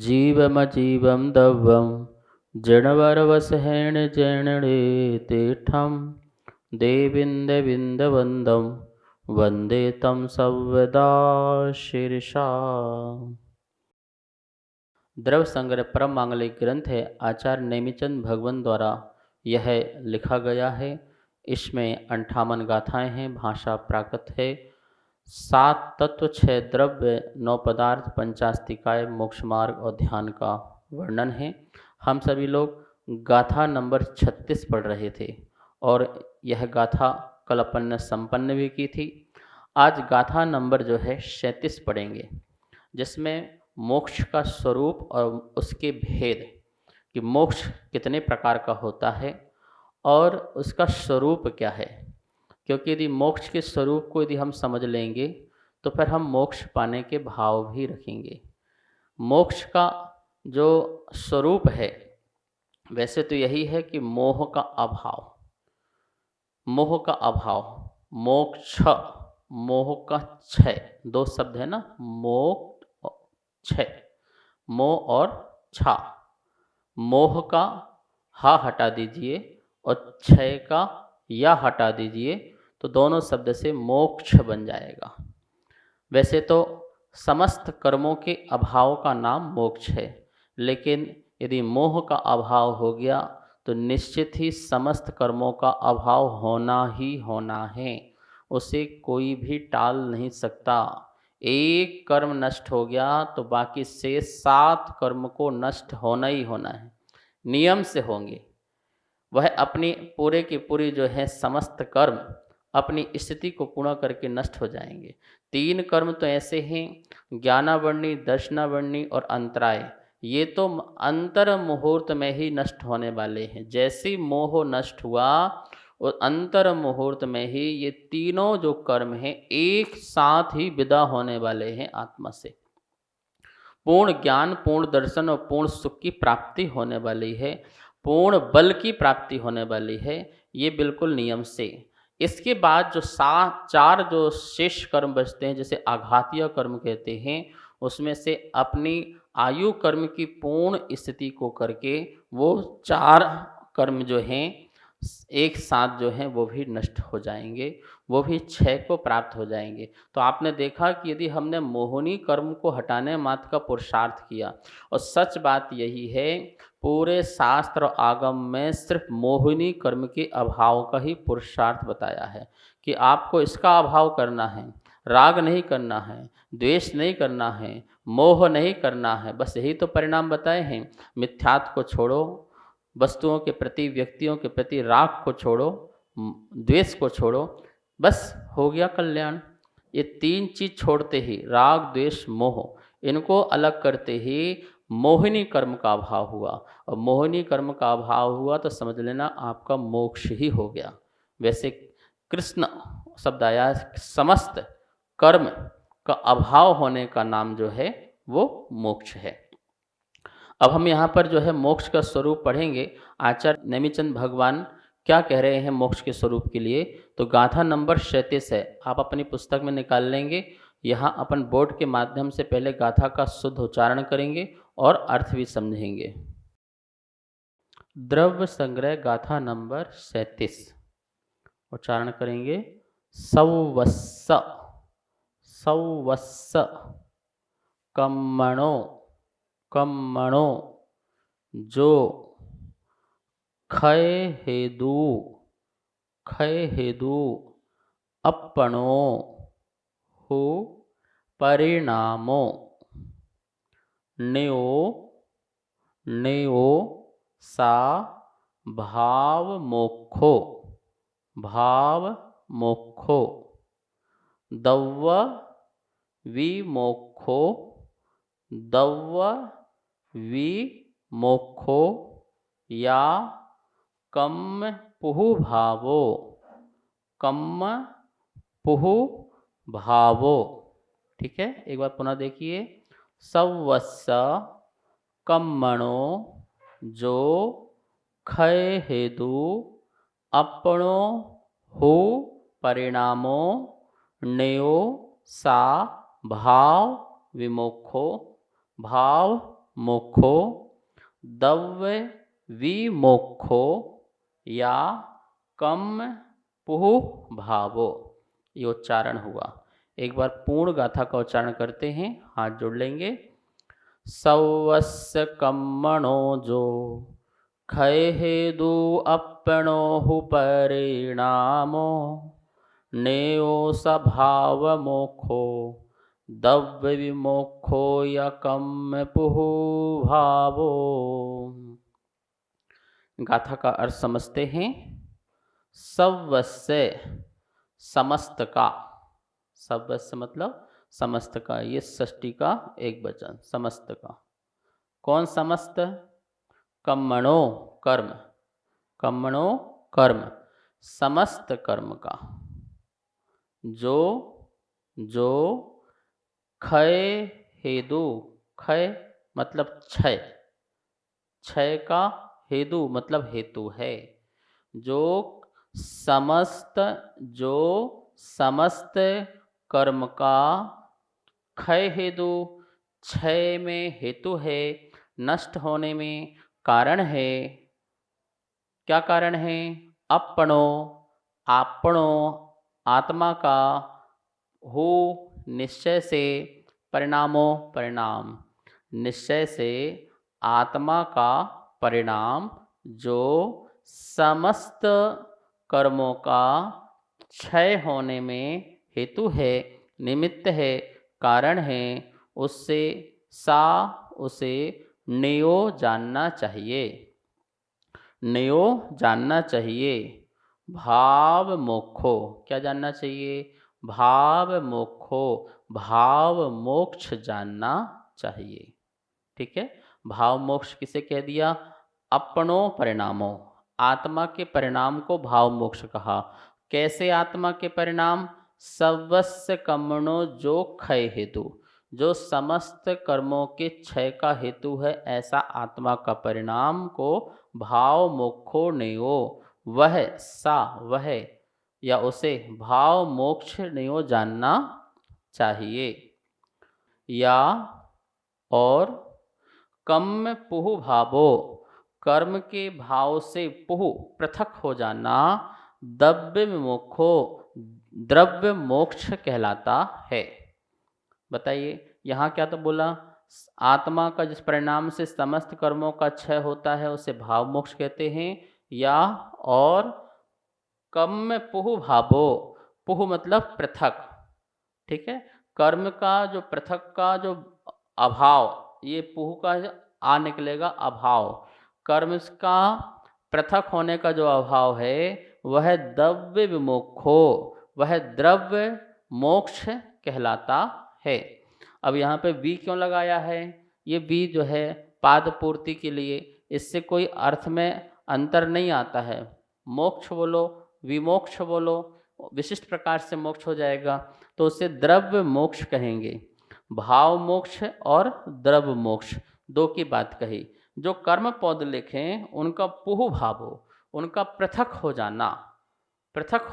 जीवमजीवं दव्वं जडवरवसहेण जैणळे तीर्थं देविन्दविन्दवन्दं वन्दे तं सव्यदा शीर्षा। द्रव्य संग्रह परम मांगलिक ग्रंथ है। आचार्य नेमिचंद भगवान द्वारा यह लिखा गया है। इसमें 58 गाथाएं हैं। भाषा प्राकृत है। 7 तत्व, 6 द्रव्य, 9 पदार्थ, 50 मोक्ष मार्ग और ध्यान का वर्णन है। हम सभी लोग गाथा नंबर 36 पढ़ रहे थे और यह गाथा कल अपन ने संपन्न भी की थी। आज गाथा नंबर जो है 37 पढ़ेंगे, जिसमें मोक्ष का स्वरूप और उसके भेद, कि मोक्ष कितने प्रकार का होता है और उसका स्वरूप क्या है। क्योंकि यदि मोक्ष के स्वरूप को यदि हम समझ लेंगे तो फिर हम मोक्ष पाने के भाव भी रखेंगे। मोक्ष का जो स्वरूप है वैसे तो यही है कि मोह का अभाव, मोह का अभाव, मोक्ष, मोह का क्षय, 2 शब्द है ना, मोह क्षय, मोह और छा। मोह का हा हटा दीजिए और क्षय का या हटा दीजिए तो दोनों शब्द से मोक्ष बन जाएगा। वैसे तो समस्त कर्मों के अभाव का नाम मोक्ष है, लेकिन यदि मोह का अभाव हो गया तो निश्चित ही समस्त कर्मों का अभाव होना ही होना है। उसे कोई भी टाल नहीं सकता। एक कर्म नष्ट हो गया तो बाकी से 7 कर्म को नष्ट होना ही होना है, नियम से होंगे। वह अपनी पूरे की पूरी जो है समस्त कर्म अपनी स्थिति को पूर्ण करके नष्ट हो जाएंगे। 3 कर्म तो ऐसे हैं, ज्ञानावरणी, दर्शनावरणी और अंतराय। ये तो अंतर मुहूर्त में ही नष्ट होने वाले हैं। जैसे मोह नष्ट हुआ और अंतर मुहूर्त में ही ये तीनों जो कर्म हैं एक साथ ही विदा होने वाले हैं आत्मा से। पूर्ण ज्ञान, पूर्ण दर्शन और पूर्ण सुख की प्राप्ति होने वाली है, पूर्ण बल की प्राप्ति होने वाली है, ये बिल्कुल नियम से। इसके बाद जो 4 जो शेष कर्म बचते हैं, जैसे आघातीय कर्म कहते हैं, उसमें से अपनी आयु कर्म की पूर्ण स्थिति को करके वो 4 कर्म जो हैं एक साथ जो हैं वो भी नष्ट हो जाएंगे, वो भी क्षय को प्राप्त हो जाएंगे। तो आपने देखा कि यदि हमने मोहिनी कर्म को हटाने मात्र का पुरुषार्थ किया, और सच बात यही है पूरे शास्त्र और आगम में सिर्फ मोहिनी कर्म के अभाव का ही पुरुषार्थ बताया है कि आपको इसका अभाव करना है, राग नहीं करना है, द्वेष नहीं करना है, मोह नहीं करना है। बस यही तो परिणाम बताए हैं। मिथ्यात्व को छोड़ो, वस्तुओं के प्रति, व्यक्तियों के प्रति राग को छोड़ो, द्वेष को छोड़ो, बस हो गया कल्याण। ये 3 चीज छोड़ते ही, राग, द्वेष, मोह, इनको अलग करते ही मोहिनी कर्म का अभाव हुआ। और मोहिनी कर्म का अभाव हुआ तो समझ लेना आपका मोक्ष ही हो गया। वैसे कृष्ण शब्द आया, समस्त कर्म का अभाव होने का नाम जो है वो मोक्ष है। अब हम यहाँ पर जो है मोक्ष का स्वरूप पढ़ेंगे। आचार्य नेमिचंद भगवान क्या कह रहे हैं मोक्ष के स्वरूप के लिए। तो गाथा नंबर 37 है, आप अपनी पुस्तक में निकाल लेंगे। यहाँ अपन बोर्ड के माध्यम से पहले गाथा का शुद्ध उच्चारण करेंगे और अर्थ भी समझेंगे। द्रव्य संग्रह गाथा नंबर 37 उच्चारण करेंगे। सौवस्स, सौवस्स, कम्मणो, कम्मणो, जो, क्षय हेतु, क्षय हेतु, अपणो, हो, परिणामो, ण्यो, ण्यो, सा, भाव मोक्षो, भाव मोक्षो, दव्व विमोक्षो, दव्व विमोक्षो, या कम पुहु भावो, कम पुहु भावो। ठीक है, एक बार पुनः देखिए। सवस्स, कम्मणो, जो, क्षय हेतु, अपणो, हो, परिणामो, ण्यो, सा, भाव विमोक्षो, भाव मोक्षो दव्य विमोक्षो या कम पुह भावो। ये उच्चारण हुआ। एक बार पूर्ण गाथा का उच्चारण करते हैं, हाथ जोड़ लेंगे। सवस्य कर्मणो जो क्षय हेतु अपनो परिणामो नेयो स्वभाव मोक्षो दव्य विमोक्षो या कम पुह भावो। गाथा का अर्थ समझते हैं। सवस्य समस्त का, सवस्य मतलब समस्त का, ये षष्ठी का एक वचन, समस्त का। कौन समस्त? कर्मणो कर्म, कर्मणो कर्म, समस्त कर्म का। जो जो क्षय हेतु, क्षय मतलब क्षय, क्षय का हेतु मतलब हेतु है। जो समस्त कर्म का क्षय हेतु, क्षय में हेतु है, नष्ट होने में कारण है। क्या कारण है? अपनो, आपनो, आत्मा का, हो निश्चय से, परिणामों परिणाम, निश्चय से आत्मा का परिणाम जो समस्त कर्मों का क्षय होने में हेतु है, निमित्त है, कारण है, उससे उसे नियो जानना चाहिए, नियो जानना चाहिए। भाव मोक्षो, क्या जानना चाहिए? भाव मोक्षो, भाव मोक्ष जानना चाहिए। ठीक है, भाव मोक्ष किसे कह दिया? अपनो परिणामों, आत्मा के परिणाम को भाव मोक्ष कहा। कैसे आत्मा के परिणाम? सर्वस्य कर्मणो जो क्षय हेतु, जो समस्त कर्मों के क्षय का हेतु है, ऐसा आत्मा का परिणाम को भाव मोक्षो नेयो, वह या उसे भाव मोक्ष नेयो जानना चाहिए। या और कम पुह भावो, कर्म के भाव से पुह पृथक हो जाना, द्रव्य मोक्षो, द्रव्य मोक्ष कहलाता है। बताइए यहाँ क्या तो बोला? आत्मा का जिस परिणाम से समस्त कर्मों का क्षय होता है उसे भाव मोक्ष कहते हैं। या और कम पुह भावो, पुह मतलब पृथक। ठीक है, कर्म का जो पृथक का जो अभाव, ये पुह का आ निकलेगा अभाव, कर्म का पृथक होने का जो अभाव है वह द्रव्य विमोक्षो, वह द्रव्य मोक्ष कहलाता है। अब यहाँ पे वी क्यों लगाया है? ये वी जो है पाद पूर्ति के लिए, इससे कोई अर्थ में अंतर नहीं आता है। मोक्ष बोलो, विमोक्ष बोलो, विशिष्ट प्रकार से मोक्ष हो जाएगा, तो उसे द्रव्य मोक्ष कहेंगे। भाव मोक्ष और द्रव्य मोक्ष दो की बात कही। जो कर्म पद लिखें उनका पुह भावो, उनका पृथक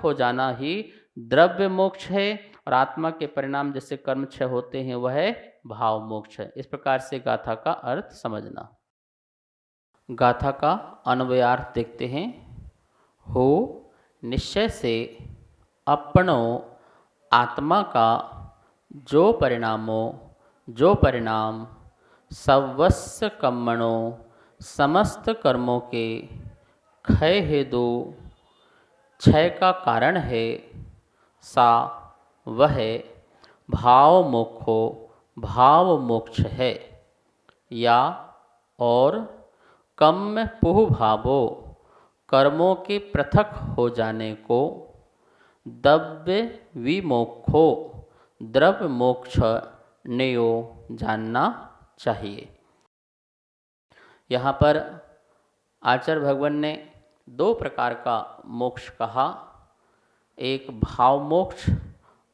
हो जाना ही द्रव्य मोक्ष है, और आत्मा के परिणाम जैसे कर्म क्षय होते हैं वह भाव मोक्ष है। इस प्रकार से गाथा का अर्थ समझना। गाथा का अन्वयार्थ देखते हैं। हो निश्चय से अपनो आत्मा का जो परिणाम सर्वस्य कर्मणों, समस्त कर्मों के क्षय हेतु क्षय का कारण है, सा वह भाव मोक्ष है। या और कम पुह भावो, कर्मों के पृथक हो जाने को द्रव्य विमोक्षो, द्रव्य मोक्ष नेयो जानना चाहिए। यहाँ पर आचार्य भगवान ने दो प्रकार का मोक्ष कहा, एक भाव मोक्ष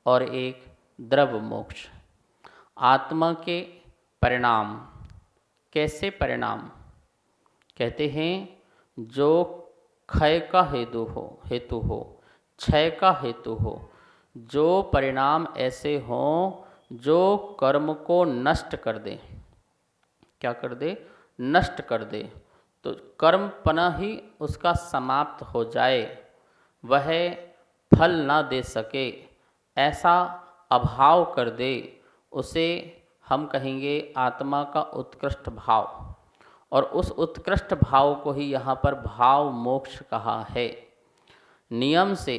और एक द्रव्य मोक्ष। आत्मा के परिणाम, कैसे परिणाम? कहते हैं जो क्षय का हेतु हो, क्षय का हेतु हो, जो परिणाम ऐसे हों जो कर्म को नष्ट कर दें। क्या कर दे, नष्ट कर दे। तो कर्मपना ही उसका समाप्त हो जाए, वह फल ना दे सके, ऐसा अभाव कर दे, उसे हम कहेंगे आत्मा का उत्कृष्ट भाव। और उस उत्कृष्ट भाव को ही यहाँ पर भाव मोक्ष कहा है। नियम से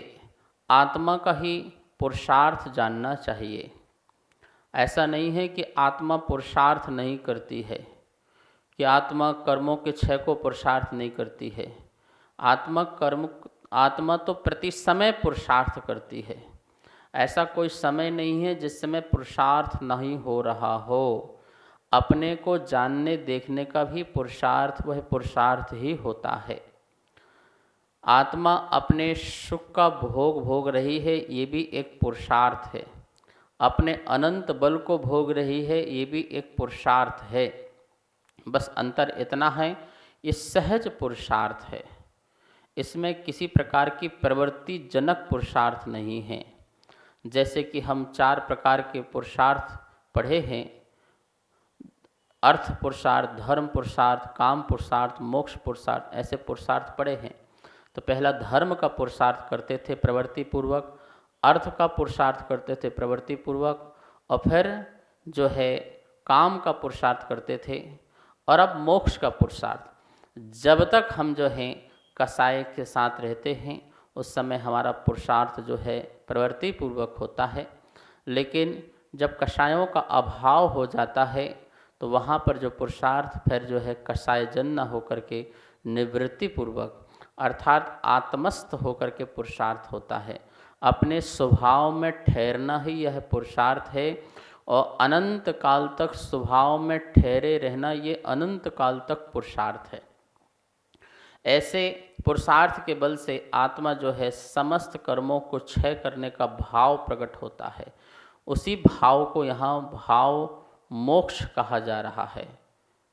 आत्मा का ही पुरुषार्थ जानना चाहिए। ऐसा नहीं है कि आत्मा पुरुषार्थ नहीं करती है, कि आत्मा कर्मों के क्षय को पुरुषार्थ नहीं करती है। आत्मा तो प्रति समय पुरुषार्थ करती है। ऐसा कोई समय नहीं है जिस समय पुरुषार्थ नहीं हो रहा हो। अपने को जानने देखने का भी पुरुषार्थ वह पुरुषार्थ ही होता है। आत्मा अपने सुख का भोग भोग रही है, ये भी एक पुरुषार्थ है। अपने अनंत बल को भोग रही है, ये भी एक पुरुषार्थ है। बस अंतर इतना है, ये सहज पुरुषार्थ है, इसमें किसी प्रकार की प्रवृत्ति जनक पुरुषार्थ नहीं है। जैसे कि हम 4 प्रकार के पुरुषार्थ पढ़े हैं, अर्थ पुरुषार्थ, धर्म पुरुषार्थ, काम पुरुषार्थ, मोक्ष पुरुषार्थ, ऐसे पुरुषार्थ पढ़े हैं। तो पहला धर्म का पुरुषार्थ करते थे प्रवृत्ति पूर्वक, अर्थ का पुरुषार्थ करते थे प्रवृत्ति पूर्वक, और फिर जो है काम का पुरुषार्थ करते थे, और अब मोक्ष का पुरुषार्थ। जब तक हम जो हैं कसाय के साथ रहते हैं, उस समय हमारा पुरुषार्थ जो है प्रवृत्ति पूर्वक होता है। लेकिन जब कषायों का अभाव हो जाता है, तो वहाँ पर जो पुरुषार्थ फिर जो है कषाय जन न होकर के निवृत्ति पूर्वक अर्थात आत्मस्थ होकर के पुरुषार्थ होता है। अपने स्वभाव में ठहरना ही यह पुरुषार्थ है, और अनंत काल तक स्वभाव में ठहरे रहना ये अनंत काल तक पुरुषार्थ है। ऐसे पुरुषार्थ के बल से आत्मा जो है समस्त कर्मों को क्षय करने का भाव प्रकट होता है। उसी भाव को यहाँ भाव मोक्ष कहा जा रहा है।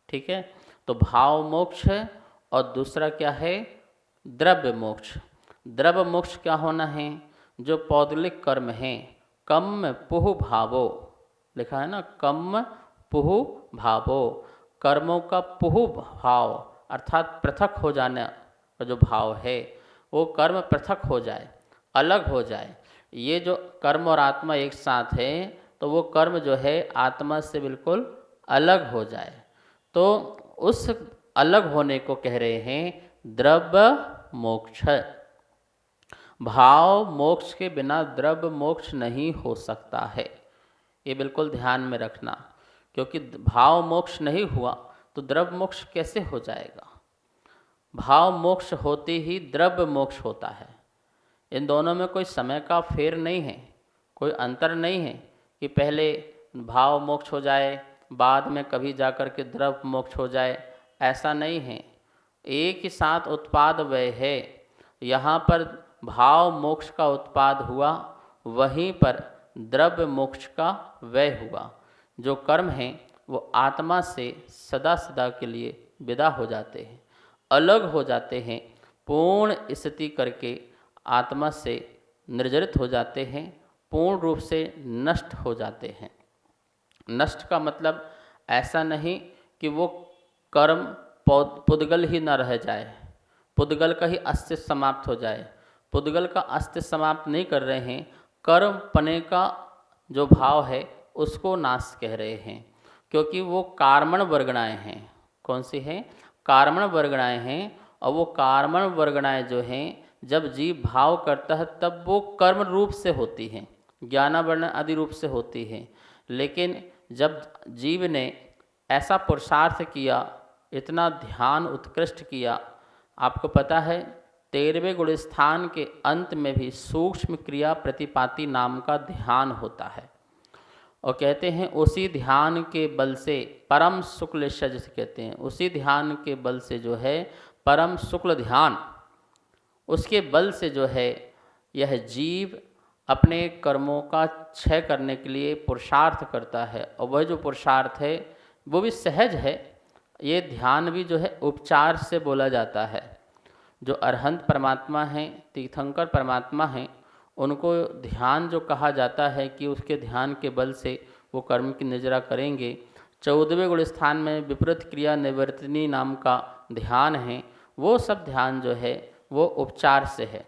ठीक है, तो भाव मोक्ष है, और दूसरा क्या है, द्रव्य मोक्ष। द्रव्य मोक्ष क्या होना है, जो पौद्गलिक कर्म हैं, कम पुह भावो, लिखा है ना, कम पुह भावो, कर्मों का पुह भाव अर्थात पृथक हो जाने का जो भाव है, वो कर्म पृथक हो जाए, अलग हो जाए। ये जो कर्म और आत्मा एक साथ है, तो वो कर्म जो है आत्मा से बिल्कुल अलग हो जाए। तो उस अलग होने को कह रहे हैं द्रव्य मोक्ष। भाव मोक्ष के बिना द्रव्य मोक्ष नहीं हो सकता है, ये बिल्कुल ध्यान में रखना। क्योंकि भाव मोक्ष नहीं हुआ तो द्रव्य मोक्ष कैसे हो जाएगा। भाव मोक्ष होते ही द्रव्य मोक्ष होता है। इन दोनों में कोई समय का फेर नहीं है, कोई अंतर नहीं है कि पहले भाव मोक्ष हो जाए, बाद में कभी जाकर के द्रव्य मोक्ष हो जाए, ऐसा नहीं है। एक ही साथ उत्पाद व्यय है। यहाँ पर भाव मोक्ष का उत्पाद हुआ, वहीं पर द्रव्य मोक्ष का व्यय हुआ। जो कर्म हैं वो आत्मा से सदा सदा के लिए विदा हो जाते हैं, अलग हो जाते हैं, पूर्ण स्थिति करके आत्मा से निर्जरित हो जाते हैं, पूर्ण रूप से नष्ट हो जाते हैं। नष्ट का मतलब ऐसा नहीं कि वो कर्म पुद्गल ही न रह जाए, पुद्गल का ही अस्तित्व समाप्त हो जाए। पुद्गल का अस्तित्व समाप्त नहीं कर रहे हैं, कर्म पने का जो भाव है उसको नाश कह रहे हैं। क्योंकि वो कार्मण वर्गणाएँ हैं। कौन सी हैं? कार्मण वर्गणाएँ हैं। और वो कार्मण वर्गणाएँ जो हैं, जब जीव भाव करता है तब वो कर्म रूप से होती हैं, ज्ञानावरण आदि रूप से होती हैं। लेकिन जब जीव ने ऐसा पुरुषार्थ किया, इतना ध्यान उत्कृष्ट किया, आपको पता है 13वें गुण स्थान के अंत में भी सूक्ष्म क्रिया प्रतिपाती नाम का ध्यान होता है। और कहते हैं उसी ध्यान के बल से परम शुक्ल जिसे कहते हैं, उसी ध्यान के बल से जो है परम शुक्ल ध्यान, उसके बल से जो है यह जीव अपने कर्मों का क्षय करने के लिए पुरुषार्थ करता है। और वह जो पुरुषार्थ है वो भी सहज है। ये ध्यान भी जो है उपचार से बोला जाता है। जो अरहंत परमात्मा हैं, तीर्थंकर परमात्मा हैं, उनको ध्यान जो कहा जाता है कि उसके ध्यान के बल से वो कर्म की निजरा करेंगे, 14वें गुण स्थान में विपरीत क्रिया निवर्तनी नाम का ध्यान है, वो सब ध्यान जो है वो उपचार से है,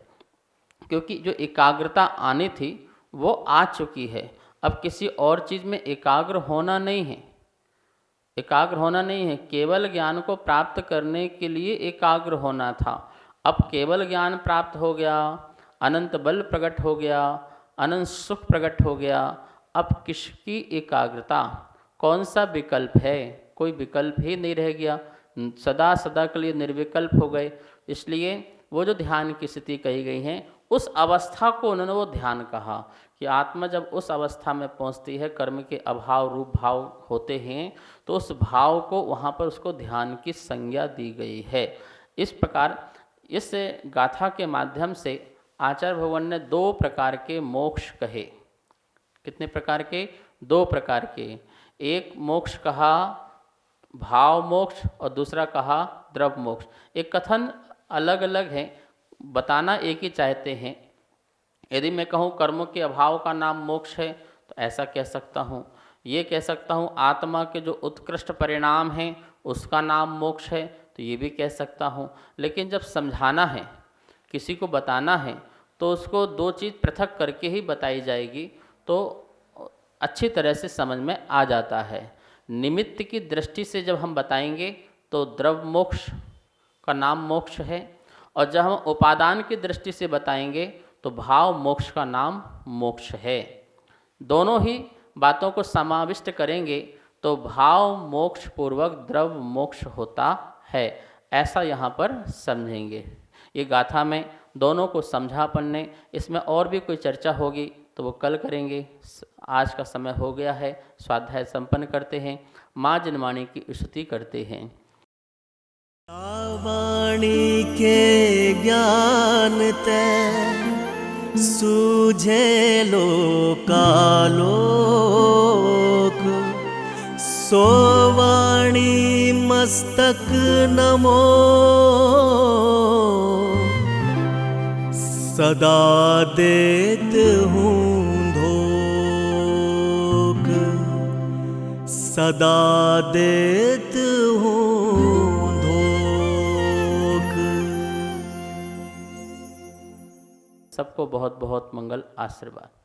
क्योंकि जो एकाग्रता आनी थी वो आ चुकी है। अब किसी और चीज़ में एकाग्र होना नहीं है, एकाग्र होना नहीं है, केवल ज्ञान को प्राप्त करने के लिए एकाग्र होना था। अब केवल ज्ञान प्राप्त हो गया, अनंत बल प्रकट हो गया, अनंत सुख प्रकट हो गया। अब किसकी एकाग्रता, कौन सा विकल्प है? कोई विकल्प ही नहीं रह गया, सदा सदा के लिए निर्विकल्प हो गए। इसलिए वो जो ध्यान की स्थिति कही गई है, उस अवस्था को उन्होंने वो ध्यान कहा कि आत्मा जब उस अवस्था में पहुंचती है, कर्म के अभाव रूप भाव होते हैं, तो उस भाव को वहाँ पर उसको ध्यान की संज्ञा दी गई है। इस प्रकार इस गाथा के माध्यम से आचार्य भगवान ने 2 प्रकार के मोक्ष कहे। कितने प्रकार के? 2 प्रकार के। एक मोक्ष कहा भाव मोक्ष और दूसरा कहा द्रव्य मोक्ष। एक कथन अलग अलग है, बताना एक ही चाहते हैं। यदि मैं कहूँ कर्मों के अभाव का नाम मोक्ष है तो ऐसा कह सकता हूँ, ये कह सकता हूँ आत्मा के जो उत्कृष्ट परिणाम हैं उसका नाम मोक्ष है, तो ये भी कह सकता हूँ। लेकिन जब समझाना है, किसी को बताना है, तो उसको 2 चीज़ पृथक करके ही बताई जाएगी, तो अच्छी तरह से समझ में आ जाता है। निमित्त की दृष्टि से जब हम बताएंगे तो द्रव्य मोक्ष का नाम मोक्ष है, और जब हम उपादान की दृष्टि से बताएंगे तो भाव मोक्ष का नाम मोक्ष है। दोनों ही बातों को समाविष्ट करेंगे तो भाव मोक्ष पूर्वक द्रव्य मोक्ष होता है, ऐसा यहाँ पर समझेंगे। ये गाथा में दोनों को समझा अपन ने। इसमें और भी कोई चर्चा होगी तो वो कल करेंगे। आज का समय हो गया है, स्वाध्याय संपन्न करते हैं, माँ जिनवाणी की स्तुति करते हैं। वाणी के ज्ञान ते सूझे लोकालोक, सो वाणी मस्तक नमो, सदा देत हूँ धोख, सदा देत हूँ धोख। सबको बहुत बहुत मंगल आशीर्वाद।